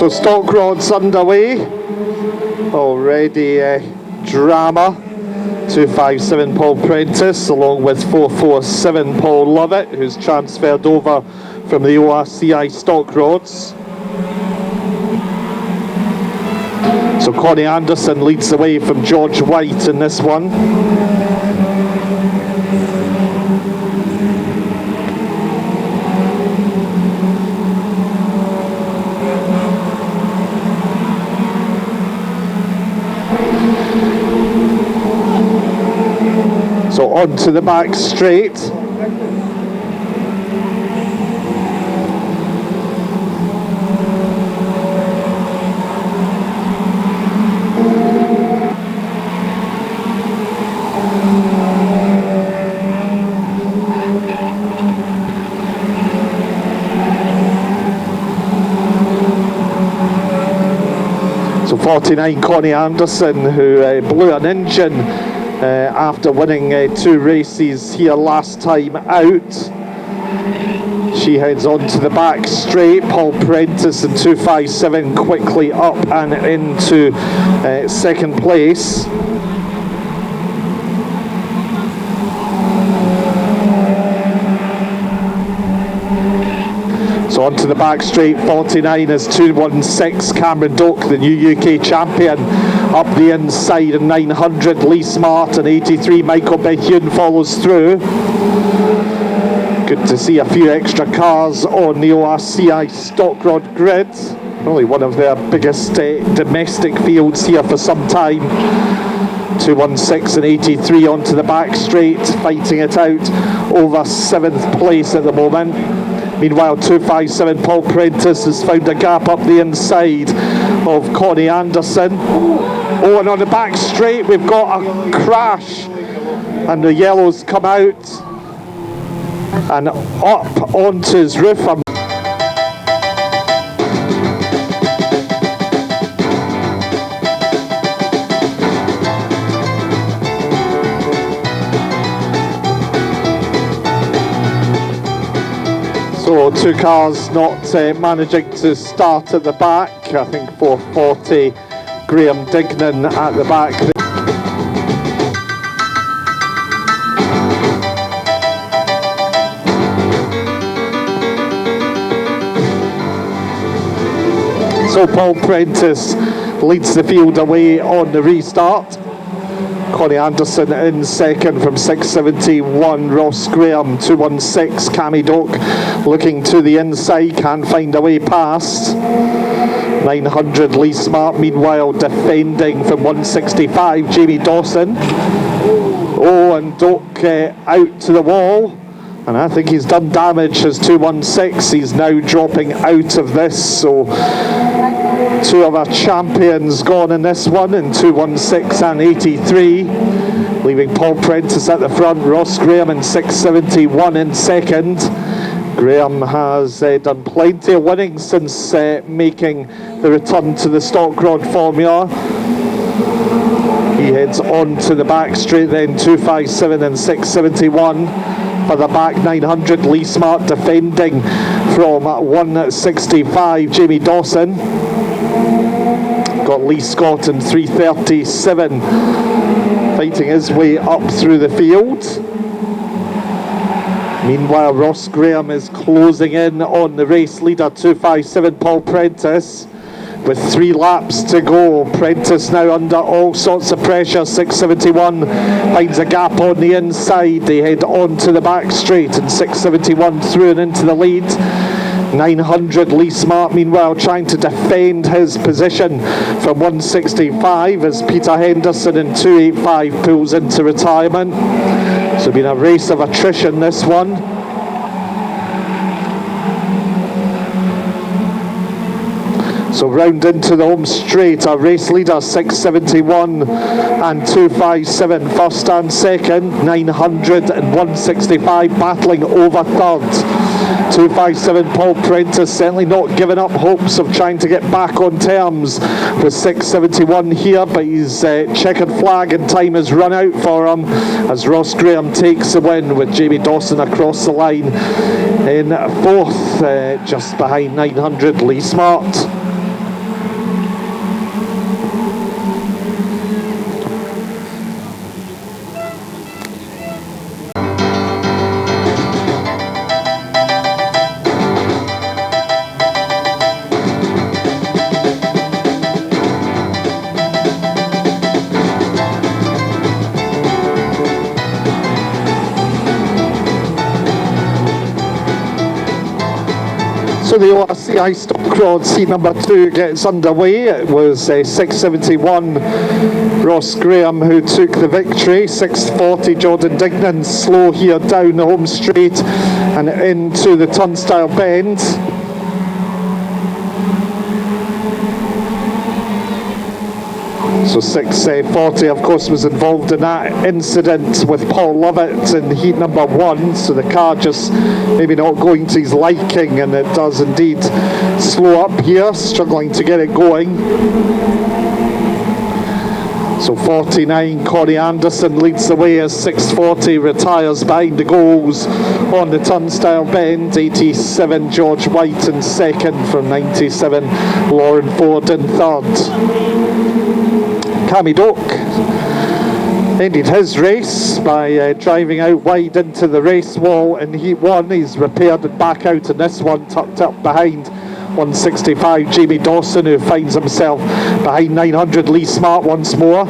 So stock rods underway. Already drama. 257 Paul Prentice along with 447 Paul Lovett, who's transferred over from the ORCI stock rods. So Connie Anderson leads the way from George White in this one. So on to the back straight. So 49 Connie Anderson, who blew an engine after winning 2 races here last time out. She heads on to the back straight. Paul Prentice and 257 quickly up and into second place. So onto the back straight, 49 is 216 Cameron Doak, the new UK champion. Up the inside and 900 Lee Smart, and 83 Michael Bethune follows through. Good to see a few extra cars on the ORCI stock rod grid. Probably one of their biggest domestic fields here for some time. 216 and 83 onto the back straight, fighting it out over 7th place at the moment. Meanwhile, 257 Paul Prentice has found a gap up the inside of Connie Anderson. Oh, and on the back straight we've got a crash, and the yellows come out and up onto his roof. So 2 cars not managing to start at the back. I think 440 Graham Dignan at the back. So Paul Prentice leads the field away on the restart. Connie Anderson in second from 671, Ross Graham 216, Cammy Doak looking to the inside, can't find a way past. 900 Lee Smart meanwhile defending from 165, Jamie Dawson. Oh, and Doak out to the wall, and I think he's done damage as 216. He's now dropping out of this, so 2 of our champions gone in this one, in 216 and 83, leaving Paul Prentice at the front, Ross Graham in 671 in second. Graham has done plenty of winning since making the return to the stock rod formula. He heads on to the back straight then, 257 and 671. For the back 900, Lee Smart defending from 165, Jamie Dawson. Got Lee Scott in 337, fighting his way up through the field. Meanwhile, Ross Graham is closing in on the race leader, 257 Paul Prentice, with 3 laps to go. Prentice now under all sorts of pressure. 671 finds a gap on the inside. They head on to the back straight, and 671 through and into the lead. 900 Lee Smart meanwhile trying to defend his position from 165 as Peter Henderson in 285 pulls into retirement. So been a race of attrition, this one. So round into the home straight, our race leader 671 and 257 first and second, 900 and 165 battling over third. 257 Paul Prentice certainly not giving up hopes of trying to get back on terms with 671 here, but his checkered flag and time has run out for him as Ross Graham takes the win with Jamie Dawson across the line in fourth, just behind 900 Lee Smart. So the Orci Stock rods, heat number 2 gets underway. It was 671 Ross Graham who took the victory. 640 Jordan Dignan, slow here down the home straight and into the turnstile bend. So 640 of course was involved in that incident with Paul Lovett in heat number 1, so the car just maybe not going to his liking, and it does indeed slow up here, struggling to get it going. So 49 Connie Anderson leads the way as 640 retires behind the goals on the turnstile bend. 87 George White in second, from 97 Lauren Ford in third. Cammy Doak ended his race by driving out wide into the race wall in heat 1. He's repaired and back out in this one, tucked up behind 165 Jamie Dawson, who finds himself behind 900 Lee Smart once more.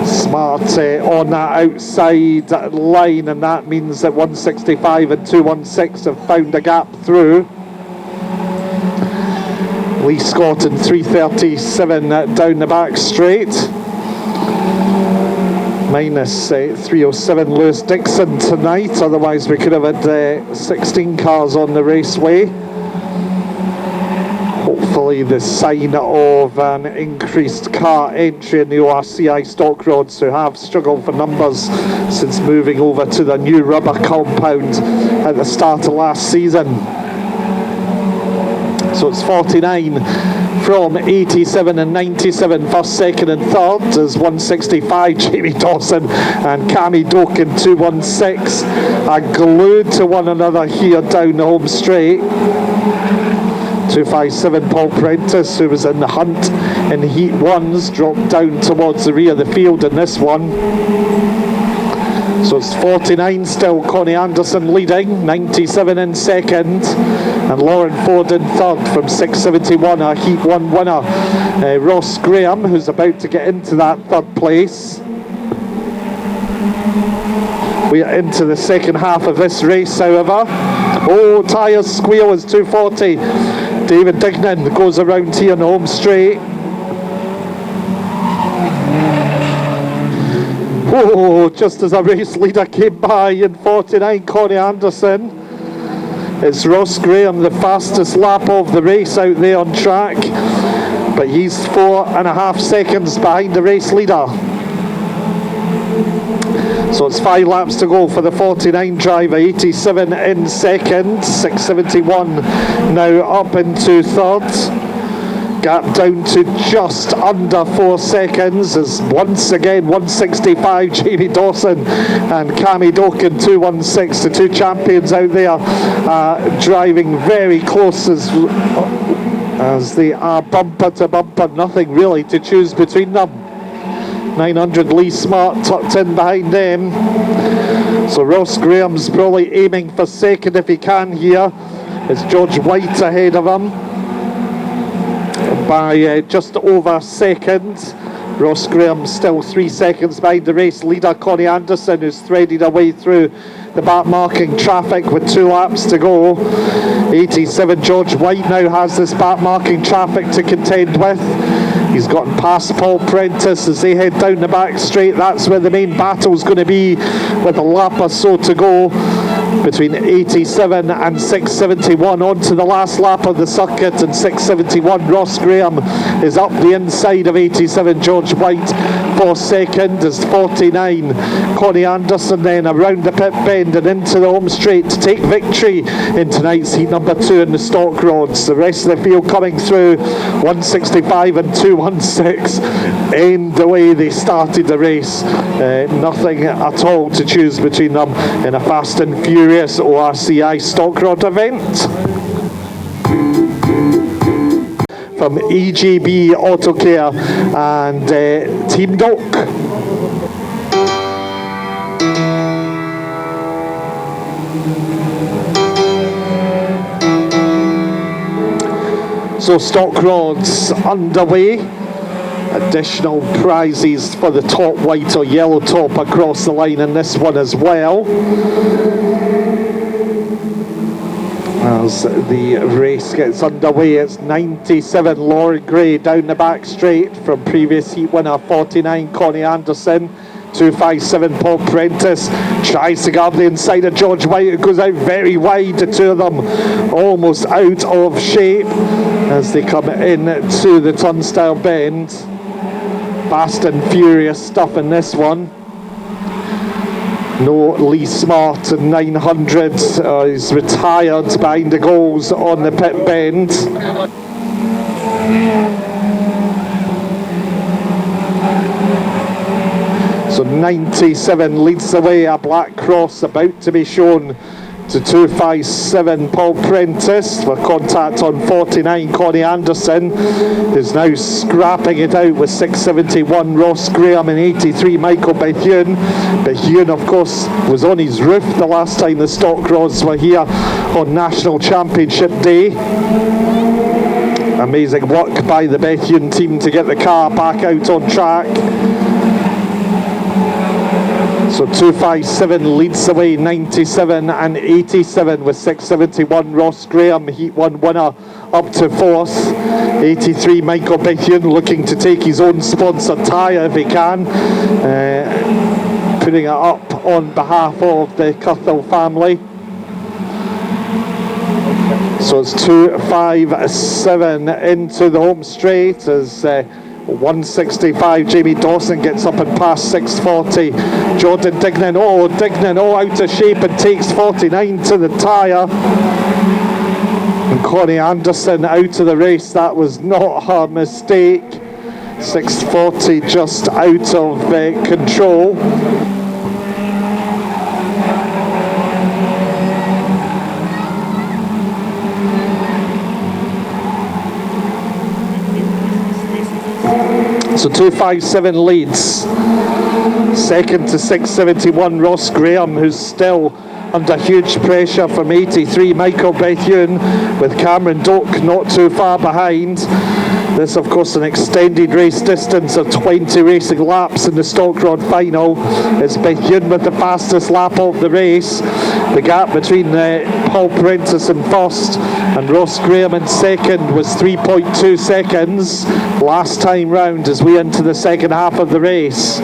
Smart on that outside line, and that means that 165 and 216 have found a gap through. Lee Scott in 337 down the back straight. Minus 307 Lewis Dixon tonight, otherwise we could have had 16 cars on the raceway. Hopefully the sign of an increased car entry in the ORCI stock rods, who have struggled for numbers since moving over to the new rubber compound at the start of last season. So it's 49 from 87 and 97, first, second and third, as 165 Jamie Dawson and Cammy Doak in 216 are glued to one another here down the home straight. 257 Paul Prentice, who was in the hunt in heat 1s, dropped down towards the rear of the field in this one. So it's 49 still, Connie Anderson leading, 97 in second, and Lauren Ford in third from 671, a heat 1 winner. Ross Graham, who's about to get into that third place. We are into the second half of this race, however. Oh, tyres squeal as 240. David Dignan goes around here in the home straight. Oh, just as a race leader came by in 49, Connie Anderson. It's Ross Graham, the fastest lap of the race out there on track, but he's 4.5 seconds behind the race leader. So it's 5 laps to go for the 49 driver. 87 in second, 671 now up into third. Gap down to just under 4 seconds, as once again 165 Jamie Dawson and Cammy Doak in 216, the two champions out there driving very close as they are bumper to bumper, nothing really to choose between them. 900 Lee Smart tucked in behind them. So Ross Graham's probably aiming for second if he can here. It's George White ahead of him by just over a second. Ross Graham still 3 seconds behind the race leader, Connie Anderson, who's threaded her way through the back marking traffic with 2 laps to go. 87 George White now has this back marking traffic to contend with. He's gotten past Paul Prentice as they head down the back straight. That's where the main battle's going to be, with a lap or so to go between 87 and 671 on to the last lap of the circuit, and 671 Ross Graham is up the inside of 87 George White for second, as 49 Connie Anderson then around the pit bend and into the home straight to take victory in tonight's heat number 2 in the stock rods. The rest of the field coming through, 165 and 216 end the way they started the race. Nothing at all to choose between them in a fast and furious ORCI stock rod event. From EGB Auto Care and Team Doak. So stock rods underway. Additional prizes for the top white or yellow top across the line in this one as well. As the race gets underway, it's 97 Lauren Gray down the back straight from previous heat winner 49 Connie Anderson. 257 Paul Prentice tries to guard the inside of George White. It goes out very wide, the two of them almost out of shape as they come in to the turnstile bend. Fast and furious stuff in this one. No Lee Smart in 900, he's retired behind the goals on the pit bend. So 97 leads the way, a black cross about to be shown to 257 Paul Prentice for contact on 49 Connie Anderson, who's now scrapping it out with 671 Ross Graham and 83 Michael Bethune. Bethune of course was on his roof the last time the stock rods were here on National Championship Day. Amazing work by the Bethune team to get the car back out on track. So 257 leads the way, 97 and 87 with 671 Ross Graham, Heat 1 winner, up to 4th. 83 Michael Bethune looking to take his own sponsored tyre if he can, putting it up on behalf of the Cuthill family. So it's 257 into the home straight as 165 Jamie Dawson gets up and past 640 Jordan Dignan. Dignan out of shape and takes 49 to the tyre, and Connie Anderson out of the race. That was not her mistake. 640 just out of control. So 257 leads. Second to 671 Ross Graham, who's still under huge pressure from 83 Michael Bethune, with Cameron Doak not too far behind. This of course an extended race distance of 20 racing laps in the stock rod final. It's Bethune with the fastest lap of the race. The gap between Paul Prentice in first and Ross Graham in second was 3.2 seconds last time round as we enter the second half of the race.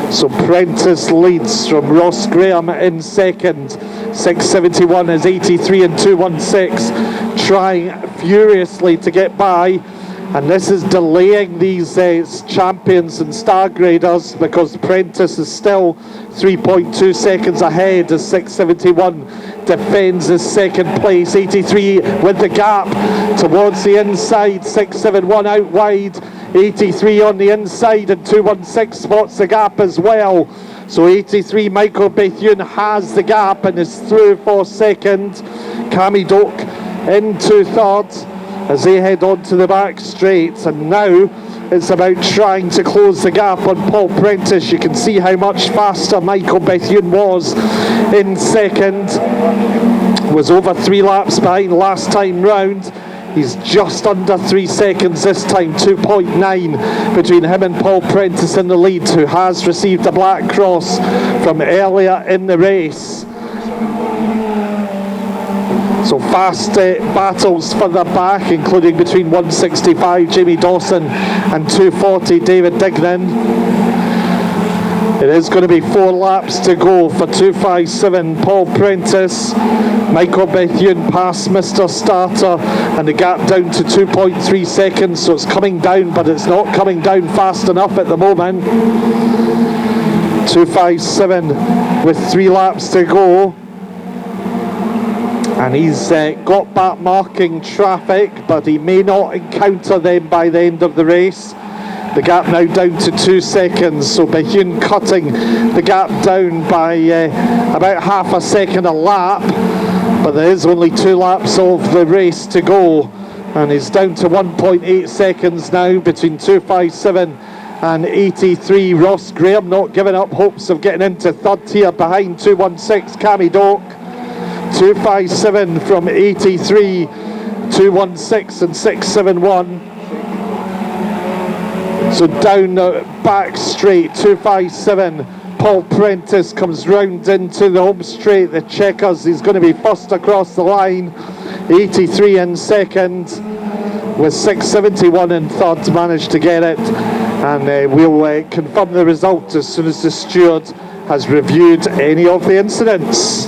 So Prentice leads from Ross Graham in second. 671 is 83 and 216, trying furiously to get by. And this is delaying these champions and star graders, because Prentice is still 3.2 seconds ahead as 671 defends his second place. 83 with the gap towards the inside, 671 out wide, 83 on the inside, and 216 spots the gap as well. So 83 Michael Bethune has the gap and is through for second. Cammy Doak into third as they head on to the back straight, and now it's about trying to close the gap on Paul Prentice. You can see how much faster Michael Bethune was in second, was over 3 laps behind last time round. He's just under 3 seconds this time, 2.9 between him and Paul Prentice in the lead, who has received a black cross from earlier in the race. So fast battles further back, including between 165 Jamie Dawson and 240 David Dignan. It is going to be 4 laps to go for 257 Paul Prentice. Michael Bethune past Mr. Starter, and the gap down to 2.3 seconds, so it's coming down, but it's not coming down fast enough at the moment. 257 with 3 laps to go. And he's got back marking traffic, but he may not encounter them by the end of the race. The gap now down to 2 seconds, so Bethune cutting the gap down by about half a second a lap, but there is only 2 laps of the race to go, and he's down to 1.8 seconds now between 257 and 83. Ross Graham not giving up hopes of getting into third here behind 216 Cammy Doak. 257 from 83, 216 and 671. So down the back straight, 257. Paul Prentice comes round into the home straight. The checkers, he's going to be first across the line. 83 in second, with 671 in third, managed to get it. And we'll confirm the result as soon as the steward has reviewed any of the incidents.